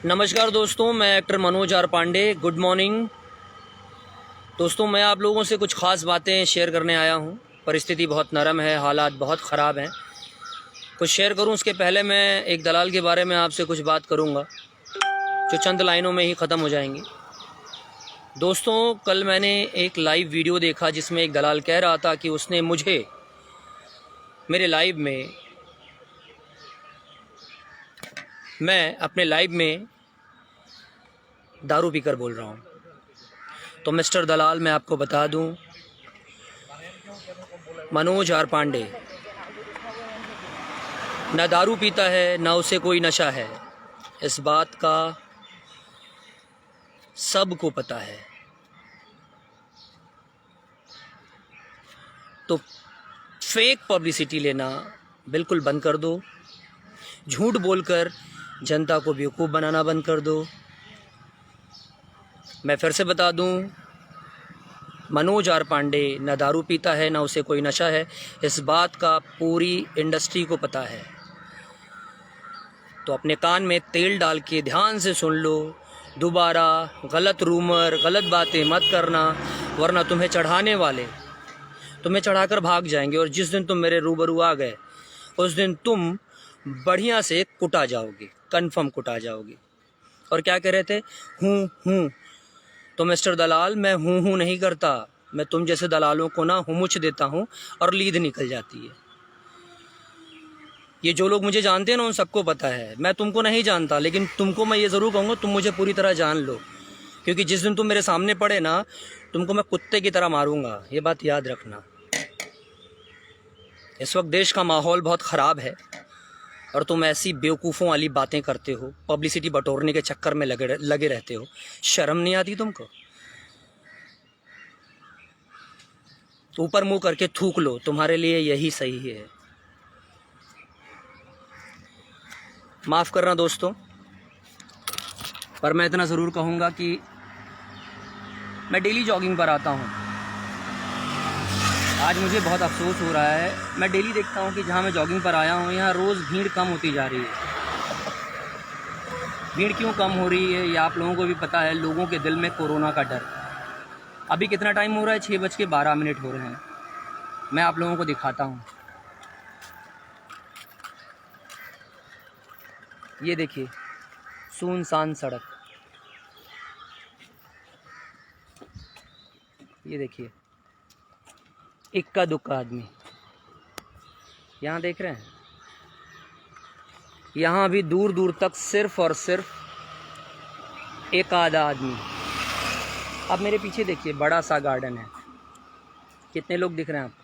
नमस्कार दोस्तों, मैं actor Manoj R Pandey. Good morning दोस्तों। मैं आप लोगों से कुछ ख़ास बातें शेयर करने आया हूँ। परिस्थिति बहुत नरम है, हालात बहुत ख़राब हैं। कुछ शेयर करूँ उसके पहले मैं एक दलाल के बारे में आपसे कुछ बात करूँगा जो चंद लाइनों में ही ख़त्म हो जाएंगी। दोस्तों, कल मैंने एक लाइव वीडियो देखा जिसमें एक दलाल कह रहा था कि उसने मुझे मेरे लाइव में मैं अपने लाइव में दारू पीकर बोल रहा हूँ। तो मिस्टर दलाल, मैं आपको बता दूं, मनोज आर पांडे न दारू पीता है, न उसे कोई नशा है। इस बात का सबको पता है। तो फेक पब्लिसिटी लेना बिल्कुल बंद कर दो। झूठ बोलकर जनता को बेवकूफ़ बनाना बंद कर दो। मैं फिर से बता दूं, मनोज आर पांडे न दारू पीता है, न उसे कोई नशा है। इस बात का पूरी इंडस्ट्री को पता है। तो अपने कान में तेल डाल के ध्यान से सुन लो। दोबारा गलत रूमर, गलत बातें मत करना, वरना तुम्हें चढ़ाने वाले तुम्हें चढ़ाकर भाग जाएंगे। और जिस दिन तुम मेरे रूबरू आ गए, उस दिन तुम बढ़िया से कुटा जाओगे, कन्फर्म कुटा जाओगे। और क्या कह रहे थे? हूँ। तो मिस्टर दलाल, मैं हूँ नहीं करता। मैं तुम जैसे दलालों को ना हुमुच देता हूँ और लीद निकल जाती है। ये जो लोग मुझे जानते हैं ना, उन सबको पता है। मैं तुमको नहीं जानता, लेकिन तुमको मैं ये ज़रूर कहूँगा, तुम मुझे पूरी तरह जान लो। क्योंकि जिस दिन तुम मेरे सामने पड़े ना, तुमको मैं कुत्ते की तरह मारूंगा। ये बात याद रखना। इस वक्त देश का माहौल बहुत ख़राब है और तुम ऐसी बेवकूफ़ों वाली बातें करते हो, पब्लिसिटी बटोरने के चक्कर में लगे रहते हो। शर्म नहीं आती तुमको? ऊपर मुंह करके थूक लो, तुम्हारे लिए यही सही है। माफ़ करना दोस्तों, पर मैं इतना ज़रूर कहूँगा कि मैं डेली जॉगिंग पर आता हूँ। आज मुझे बहुत अफसोस हो रहा है। मैं डेली देखता हूँ कि जहाँ मैं जॉगिंग पर आया हूँ, यहाँ रोज़ भीड़ कम होती जा रही है। भीड़ क्यों कम हो रही है ये आप लोगों को भी पता है। लोगों के दिल में कोरोना का डर। अभी कितना टाइम हो रहा है? 6:12 हो रहे हैं। मैं आप लोगों को दिखाता हूँ। ये देखिए, सुनसान सड़क। ये देखिए, इक्का दुक्का आदमी। यहाँ देख रहे हैं? यहाँ भी दूर दूर तक सिर्फ और सिर्फ एक आधा आदमी। अब मेरे पीछे देखिए, बड़ा सा गार्डन है। कितने लोग दिख रहे हैं आपको?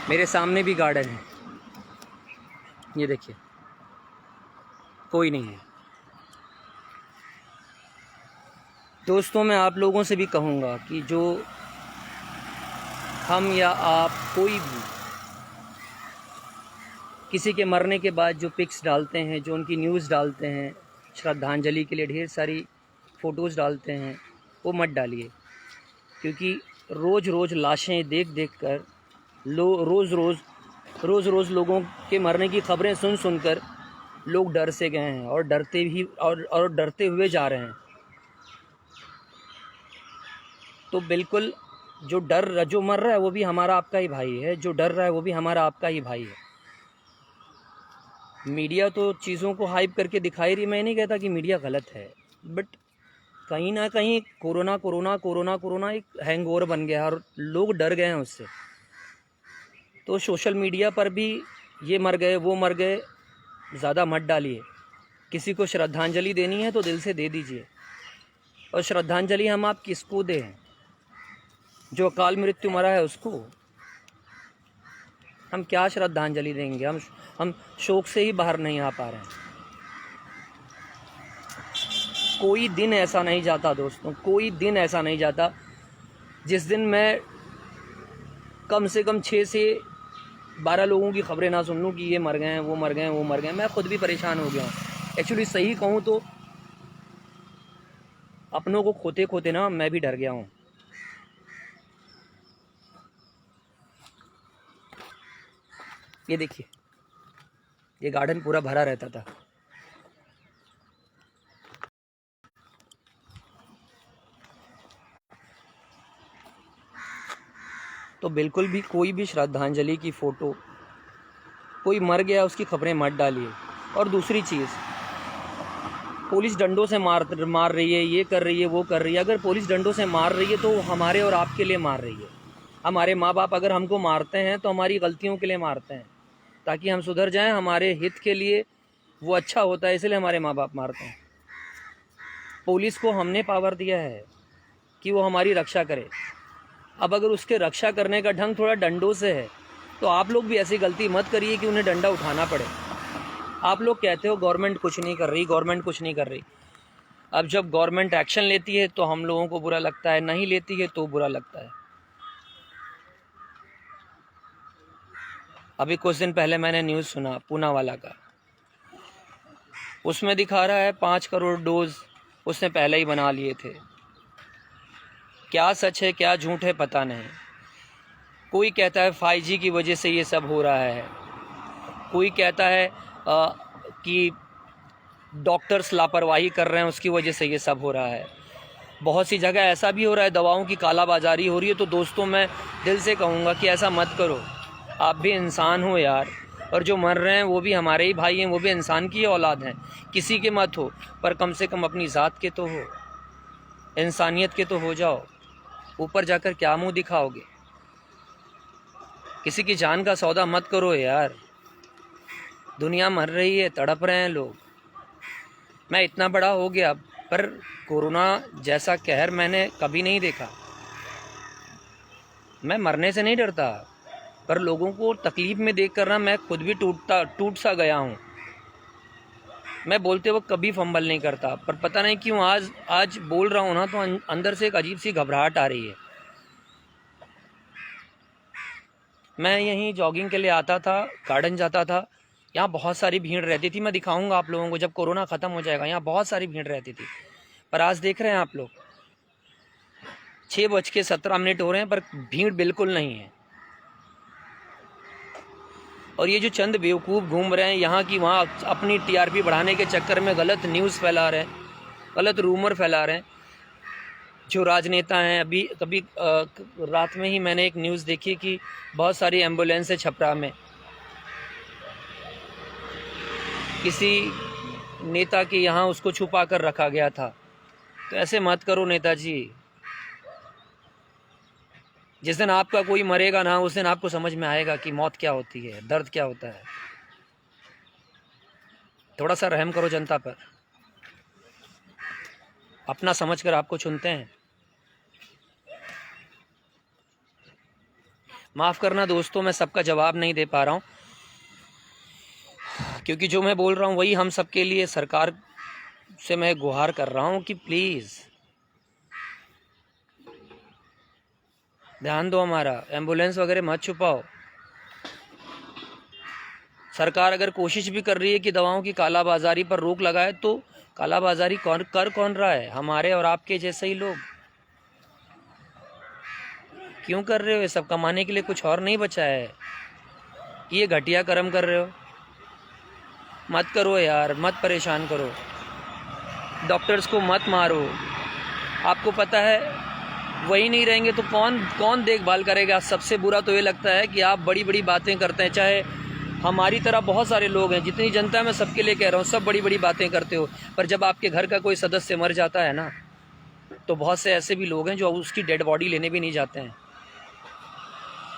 मेरे सामने भी गार्डन है। ये देखिए, कोई नहीं है। दोस्तों, मैं आप लोगों से भी कहूँगा कि जो हम या आप, कोई भी किसी के मरने के बाद जो पिक्स डालते हैं, जो उनकी न्यूज़ डालते हैं, श्रद्धांजलि के लिए ढेर सारी फ़ोटोज़ डालते हैं, वो मत डालिए। क्योंकि रोज़ रोज़ लाशें देख देख कर रोज़ रोज़ लोगों के मरने की खबरें सुन सुनकर लोग डर से गए हैं और डरते हुए जा रहे हैं। तो बिल्कुल, जो मर रहा है वो भी हमारा आपका ही भाई है, जो डर रहा है वो भी हमारा आपका ही भाई है। मीडिया तो चीज़ों को हाइप करके दिखाई रही। मैं नहीं कहता कि मीडिया गलत है, बट कहीं ना कहीं कोरोना एक हैंगओवर बन गया है और लोग डर गए हैं उससे। तो सोशल मीडिया पर भी ये मर गए, वो मर गए, ज़्यादा मत डालिए। किसी को श्रद्धांजलि देनी है तो दिल से दे दीजिए। और श्रद्धांजलि हम आप किसको दें? जो अकाल मृत्यु मरा है उसको हम क्या श्रद्धांजलि देंगे? हम शोक से ही बाहर नहीं आ पा रहे हैं। कोई दिन ऐसा नहीं जाता दोस्तों, कोई दिन ऐसा नहीं जाता जिस दिन मैं कम से कम 6 से 12 लोगों की खबरें ना सुन लूँ कि ये मर गए हैं, वो मर गए हैं, वो मर गए हैं। मैं खुद भी परेशान हो गया हूँ। एक्चुअली सही कहूँ तो अपनों को खोते खोते ना मैं भी डर गया हूँ। ये देखिए, ये गार्डन पूरा भरा रहता था। तो बिल्कुल भी कोई भी श्रद्धांजलि की फ़ोटो, कोई मर गया उसकी खबरें मत डालिए। और दूसरी चीज़, पुलिस डंडों से मार रही है, ये कर रही है, वो कर रही है। अगर पुलिस डंडों से मार रही है तो हमारे और आपके लिए मार रही है। हमारे माँ बाप अगर हमको मारते हैं तो हमारी गलतियों के लिए मारते हैं, ताकि हम सुधर जाएं, हमारे हित के लिए वो अच्छा होता है, इसलिए हमारे माँ बाप मारते हैं। पुलिस को हमने पावर दिया है कि वो हमारी रक्षा करे। अब अगर उसके रक्षा करने का ढंग थोड़ा डंडों से है तो आप लोग भी ऐसी गलती मत करिए कि उन्हें डंडा उठाना पड़े। आप लोग कहते हो गवर्नमेंट कुछ नहीं कर रही, गवर्नमेंट कुछ नहीं कर रही। अब जब गवर्नमेंट एक्शन लेती है तो हम लोगों को बुरा लगता है, नहीं लेती है तो बुरा लगता है। अभी कुछ दिन पहले मैंने न्यूज़ सुना पूनावाला का, उसमें दिखा रहा है 5 करोड़ डोज उसने पहले ही बना लिए थे। क्या सच है क्या झूठ है पता नहीं। कोई कहता है 5G की वजह से ये सब हो रहा है, कोई कहता है कि डॉक्टर्स लापरवाही कर रहे हैं उसकी वजह से ये सब हो रहा है। बहुत सी जगह ऐसा भी हो रहा है, दवाओं की कालाबाजारी हो रही है। तो दोस्तों मैं दिल से कहूँगा कि ऐसा मत करो, आप भी इंसान हो यार, और जो मर रहे हैं वो भी हमारे ही भाई हैं, वो भी इंसान की औलाद हैं। किसी के मत हो, पर कम से कम अपनी ज़ात के तो हो, इंसानियत के तो हो जाओ। ऊपर जाकर क्या मुंह दिखाओगे? किसी की जान का सौदा मत करो यार। दुनिया मर रही है, तड़प रहे हैं लोग। मैं इतना बड़ा हो गया पर कोरोना जैसा कहर मैंने कभी नहीं देखा। मैं मरने से नहीं डरता, पर लोगों को तकलीफ़ में देख कर ना मैं खुद भी टूट सा गया हूँ। मैं बोलते वक्त कभी फंबल नहीं करता, पर पता नहीं क्यों आज बोल रहा हूँ ना तो अंदर से एक अजीब सी घबराहट आ रही है। मैं यहीं जॉगिंग के लिए आता था, गार्डन जाता था, यहाँ बहुत सारी भीड़ रहती थी। मैं दिखाऊंगा आप लोगों को जब कोरोना ख़त्म हो जाएगा, यहाँ बहुत सारी भीड़ रहती थी। पर आज देख रहे हैं आप लोग 6:17 हो रहे हैं पर भीड़ बिल्कुल नहीं है। और ये जो चंद बेवकूफ़ घूम रहे हैं यहाँ की वहाँ अपनी TRP बढ़ाने के चक्कर में गलत न्यूज़ फैला रहे हैं, गलत रूमर फैला रहे हैं। जो राजनेता हैं, अभी कभी रात में ही मैंने एक न्यूज़ देखी कि बहुत सारी एम्बुलेंस है छपरा में, किसी नेता के यहाँ उसको छुपा कर रखा गया था। तो ऐसे मत करो नेताजी। जिस दिन आपका कोई मरेगा ना, उस दिन आपको समझ में आएगा कि मौत क्या होती है, दर्द क्या होता है। थोड़ा सा रहम करो जनता पर, अपना समझकर आपको चुनते हैं। माफ़ करना दोस्तों, मैं सबका जवाब नहीं दे पा रहा हूँ, क्योंकि जो मैं बोल रहा हूँ वही हम सबके लिए, सरकार से मैं गुहार कर रहा हूँ कि प्लीज़ ध्यान दो हमारा, एम्बुलेंस वगैरह मत छुपाओ। सरकार अगर कोशिश भी कर रही है कि दवाओं की कालाबाजारी पर रोक लगाए, तो कालाबाजारी कौन रहा है? हमारे और आपके जैसे ही लोग। क्यों कर रहे हो ये सब? कमाने के लिए कुछ और नहीं बचा है? ये घटिया कर्म कर रहे हो? मत करो यार, मत परेशान करो, डॉक्टर्स को मत मारो। आपको पता है वही नहीं रहेंगे तो कौन देखभाल करेगा? सबसे बुरा तो ये लगता है कि आप बड़ी बड़ी बातें करते हैं, चाहे हमारी तरह बहुत सारे लोग हैं, जितनी जनता है मैं सबके लिए कह रहा हूँ, सब बड़ी बड़ी बातें करते हो, पर जब आपके घर का कोई सदस्य मर जाता है ना, तो बहुत से ऐसे भी लोग हैं जो उसकी डेड बॉडी लेने भी नहीं जाते हैं।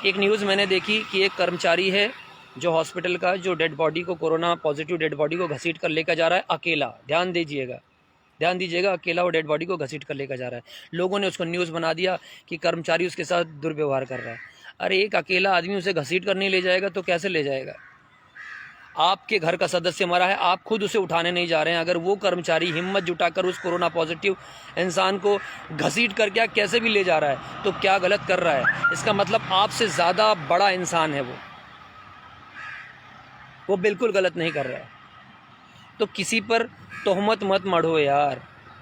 एक न्यूज़ मैंने देखी कि एक कर्मचारी है जो हॉस्पिटल का, जो डेड बॉडी को, कोरोना पॉजिटिव डेड बॉडी को घसीट कर लेकर जा रहा है अकेला। ध्यान दीजिएगा, अकेला वो डेड बॉडी को घसीट कर लेकर जा रहा है। लोगों ने उसको न्यूज़ बना दिया कि कर्मचारी उसके साथ दुर्व्यवहार कर रहा है। अरे एक अकेला आदमी उसे घसीट कर नहीं ले जाएगा तो कैसे ले जाएगा? आपके घर का सदस्य मरा है, आप खुद उसे उठाने नहीं जा रहे हैं। अगर वो कर्मचारी हिम्मत जुटाकर उस कोरोना पॉजिटिव इंसान को घसीट कर क्या कैसे भी ले जा रहा है, तो क्या गलत कर रहा है? इसका मतलब आपसे ज़्यादा बड़ा इंसान है वो बिल्कुल गलत नहीं कर रहा है। तो किसी पर तोहमत मत मढ़ो यार,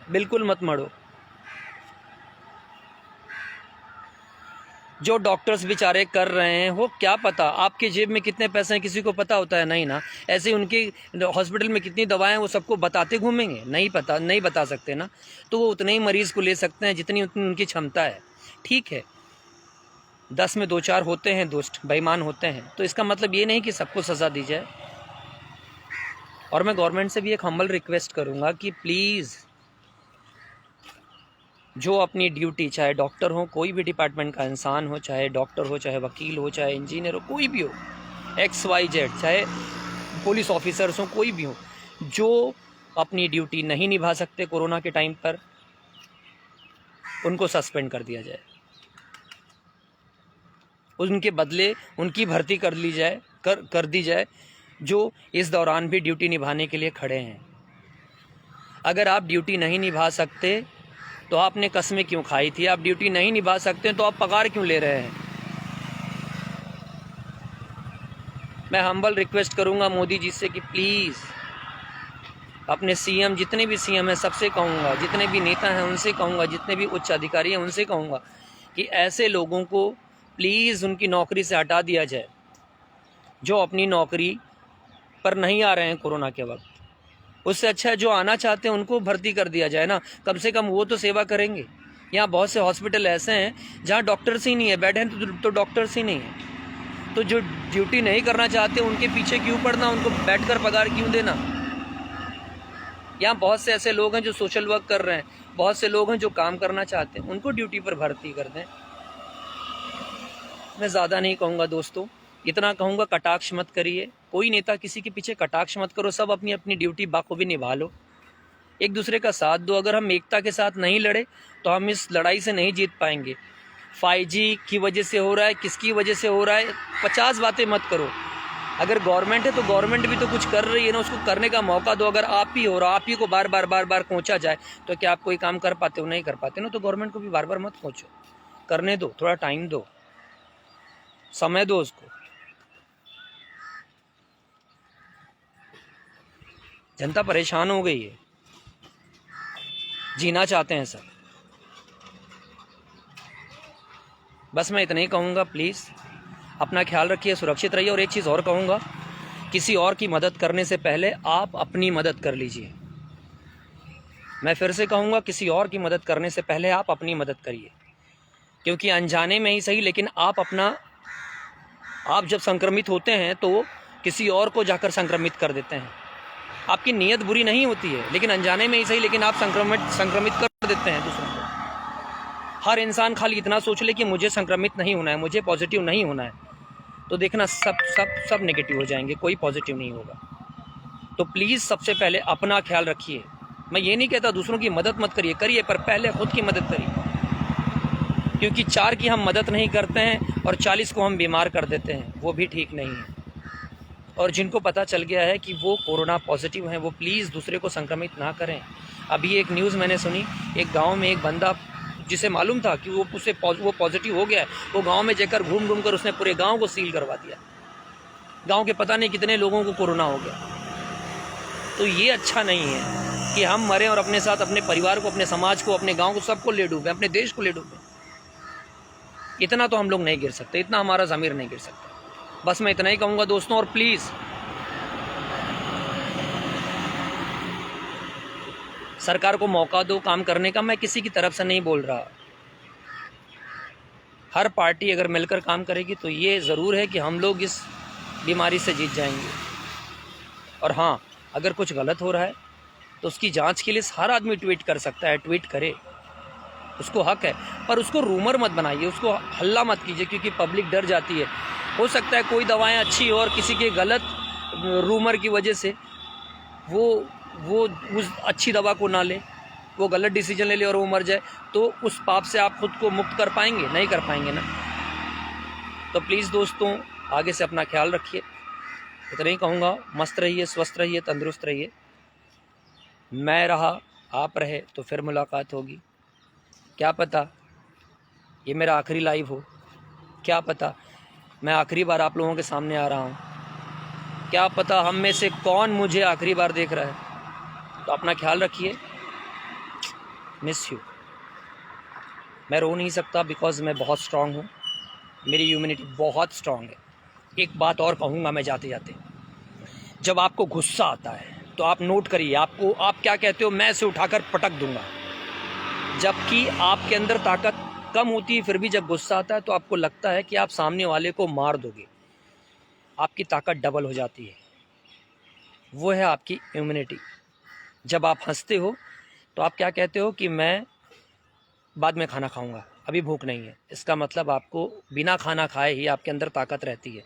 बिल्कुल मत मढ़ो। जो डॉक्टर्स बेचारे कर रहे हैं, वो क्या पता आपके जेब में कितने पैसे हैं किसी को पता होता है? नहीं ना। ऐसे ही उनके हॉस्पिटल में कितनी दवाएं हैं वो सबको बताते घूमेंगे? नहीं पता, नहीं बता सकते ना। तो वो उतने ही मरीज़ को ले सकते हैं जितनी उनकी क्षमता है। ठीक है, 10 में 2-4 होते हैं दुष्ट, बेईमान होते हैं, तो इसका मतलब ये नहीं कि सबको सज़ा दी जाए। और मैं गवर्नमेंट से भी एक हम्बल रिक्वेस्ट करूँगा कि प्लीज़ जो अपनी ड्यूटी, चाहे डॉक्टर हो, कोई भी डिपार्टमेंट का इंसान हो, चाहे डॉक्टर हो, चाहे वकील हो, चाहे इंजीनियर हो, कोई भी हो, XYZ, चाहे पुलिस ऑफिसर्स हो, कोई भी हो, जो अपनी ड्यूटी नहीं निभा सकते कोरोना के टाइम पर, उनको सस्पेंड कर दिया जाए। उनके बदले उनकी भर्ती कर ली जाए, कर दी जाए, जो इस दौरान भी ड्यूटी निभाने के लिए खड़े हैं। अगर आप ड्यूटी नहीं निभा सकते तो आपने कस्में क्यों खाई थी? आप ड्यूटी नहीं निभा सकते तो आप पगार क्यों ले रहे हैं? मैं हम्बल रिक्वेस्ट करूंगा मोदी जी से कि प्लीज़ अपने CM, जितने भी CM हैं सबसे कहूँगा, जितने भी नेता हैं उनसे कहूँगा, जितने भी उच्च अधिकारी हैं उनसे कहूँगा कि ऐसे लोगों को प्लीज़ उनकी नौकरी से हटा दिया जाए जो अपनी नौकरी पर नहीं आ रहे हैं कोरोना के वक्त। उससे अच्छा है जो आना चाहते हैं उनको भर्ती कर दिया जाए ना, कम से कम वो तो सेवा करेंगे। यहाँ बहुत से हॉस्पिटल ऐसे हैं जहाँ डॉक्टर्स ही नहीं है, बेड हैं तो डॉक्टर्स ही नहीं है। तो जो ड्यूटी नहीं करना चाहते उनके पीछे क्यों पड़ना, उनको बैठकर पगार क्यों देना? यहाँ बहुत से ऐसे लोग हैं जो सोशल वर्क कर रहे हैं, बहुत से लोग हैं जो काम करना चाहते हैं, उनको ड्यूटी पर भर्ती कर दें। मैं ज़्यादा नहीं कहूँगा दोस्तों, इतना कहूँगा कटाक्ष मत करिए, कोई नेता किसी के पीछे कटाक्ष मत करो, सब अपनी अपनी ड्यूटी बाखूबी निभा लो, एक दूसरे का साथ दो। अगर हम एकता के साथ नहीं लड़े तो हम इस लड़ाई से नहीं जीत पाएंगे। 5G की वजह से हो रहा है, किसकी वजह से हो रहा है, 50 बातें मत करो। अगर गवर्नमेंट है तो गवर्नमेंट भी तो कुछ कर रही है ना, उसको करने का मौका दो। अगर आप ही हो और आप ही को बार बार कोंचा जाए तो क्या आप कोई काम कर पाते हो? नहीं कर पाते ना। तो गवर्नमेंट को भी बार बार मत कोंचो, करने दो, थोड़ा टाइम दो, समय दो उसको। जनता परेशान हो गई है, जीना चाहते हैं सब। बस मैं इतना ही कहूँगा, प्लीज़ अपना ख्याल रखिए, सुरक्षित रहिए। और एक चीज़ और कहूँगा, किसी और की मदद करने से पहले आप अपनी मदद कर लीजिए। मैं फिर से कहूँगा, किसी और की मदद करने से पहले आप अपनी मदद करिए, क्योंकि अनजाने में ही सही, लेकिन आप जब संक्रमित होते हैं तो किसी और को जाकर संक्रमित कर देते हैं। आपकी नीयत बुरी नहीं होती है, लेकिन अनजाने में ही सही, लेकिन आप संक्रमित कर देते हैं दूसरों को। हर इंसान खाली इतना सोच ले कि मुझे संक्रमित नहीं होना है, मुझे पॉजिटिव नहीं होना है, तो देखना सब नेगेटिव हो जाएंगे, कोई पॉजिटिव नहीं होगा। तो प्लीज़ सबसे पहले अपना ख्याल रखिए। मैं ये नहीं कहता दूसरों की मदद मत करिए, करिए, पर पहले खुद की मदद करिए, क्योंकि 4 की हम मदद नहीं करते हैं और 40 को हम बीमार कर देते हैं, वो भी ठीक नहीं है। और जिनको पता चल गया है कि वो कोरोना पॉजिटिव हैं, वो प्लीज़ दूसरे को संक्रमित ना करें। अभी एक न्यूज़ मैंने सुनी, एक गांव में एक बंदा जिसे मालूम था कि वो पॉजिटिव हो गया है, वो गांव में जाकर घूम कर उसने पूरे गांव को सील करवा दिया। गांव के पता नहीं कितने लोगों को कोरोना हो गया। तो ये अच्छा नहीं है कि हम मरें और अपने साथ अपने परिवार को, अपने समाज को, अपने गाँव को, सबको ले डूबें, अपने देश को ले डूबें। इतना तो हम लोग नहीं गिर सकते, इतना हमारा ज़मीर नहीं गिर सकता। बस मैं इतना ही कहूँगा दोस्तों। और प्लीज़ सरकार को मौका दो काम करने का। मैं किसी की तरफ से नहीं बोल रहा, हर पार्टी अगर मिलकर काम करेगी तो ये ज़रूर है कि हम लोग इस बीमारी से जीत जाएंगे। और हाँ, अगर कुछ गलत हो रहा है तो उसकी जांच के लिए हर आदमी ट्वीट कर सकता है, ट्वीट करे, उसको हक है, पर उसको रूमर मत बनाइए, उसको हल्ला मत कीजिए, क्योंकि पब्लिक डर जाती है। हो सकता है कोई दवाएं अच्छी हो और किसी के गलत रूमर की वजह से वो उस अच्छी दवा को ना ले, वो गलत डिसीजन ले ले और वो मर जाए, तो उस पाप से आप खुद को मुक्त कर पाएंगे? नहीं कर पाएंगे ना। तो प्लीज़ दोस्तों, आगे से अपना ख्याल रखिए, इतना ही कहूँगा। मस्त रहिए, स्वस्थ रहिए, तंदुरुस्त रहिए। मैं रहा, आप रहे, तो फिर मुलाकात होगी। क्या पता ये मेरा आखिरी लाइव हो, क्या पता मैं आखिरी बार आप लोगों के सामने आ रहा हूँ, क्या पता हम में से कौन मुझे आखिरी बार देख रहा है। तो अपना ख्याल रखिए। Miss you. मैं रो नहीं सकता बिकॉज़ मैं बहुत स्ट्रांग हूँ, मेरी इम्यूनिटी बहुत स्ट्रांग है। एक बात और कहूँगा मैं जाते जाते, जब आपको गुस्सा आता है तो आप नोट करिए, आप क्या कहते हो, मैं इसे उठाकर पटक दूंगा। जबकि आपके अंदर ताकत कम होती है, फिर भी जब गुस्सा आता है तो आपको लगता है कि आप सामने वाले को मार दोगे, आपकी ताकत डबल हो जाती है। वो है आपकी इम्यूनिटी। जब आप हंसते हो तो आप क्या कहते हो कि मैं बाद में खाना खाऊंगा, अभी भूख नहीं है। इसका मतलब आपको बिना खाना खाए ही आपके अंदर ताकत रहती है।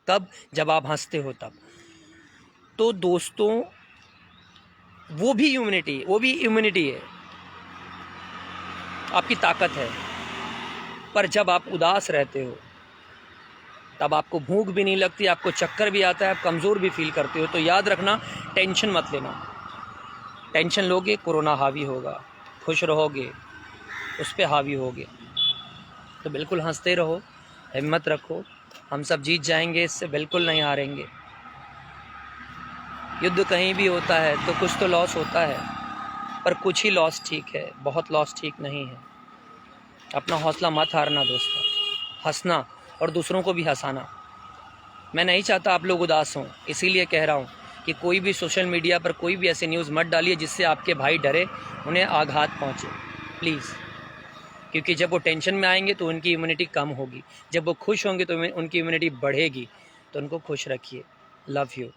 कब? जब आप हंसते हो तब। तो दोस्तों, वो भी इम्यूनिटी है, आपकी ताकत है। पर जब आप उदास रहते हो तब आपको भूख भी नहीं लगती, आपको चक्कर भी आता है, आप कमज़ोर भी फील करते हो। तो याद रखना, टेंशन मत लेना। टेंशन लोगे, कोरोना हावी होगा। खुश रहोगे, उस पर हावी होगे। तो बिल्कुल हंसते रहो, हिम्मत रखो, हम सब जीत जाएंगे, इससे बिल्कुल नहीं हारेंगे। युद्ध कहीं भी होता है तो कुछ तो लॉस होता है, पर कुछ ही लॉस ठीक है, बहुत लॉस ठीक नहीं है। अपना हौसला मत हारना दोस्तों, हंसना और दूसरों को भी हंसाना। मैं नहीं चाहता आप लोग उदास हों, इसीलिए कह रहा हूँ कि कोई भी सोशल मीडिया पर कोई भी ऐसी न्यूज़ मत डालिए जिससे आपके भाई डरे, उन्हें आघात पहुँचे, प्लीज़। क्योंकि जब वो टेंशन में आएंगे तो उनकी इम्यूनिटी कम होगी, जब वो खुश होंगे तो उनकी इम्यूनिटी बढ़ेगी। तो उनको खुश रखिए। Love you.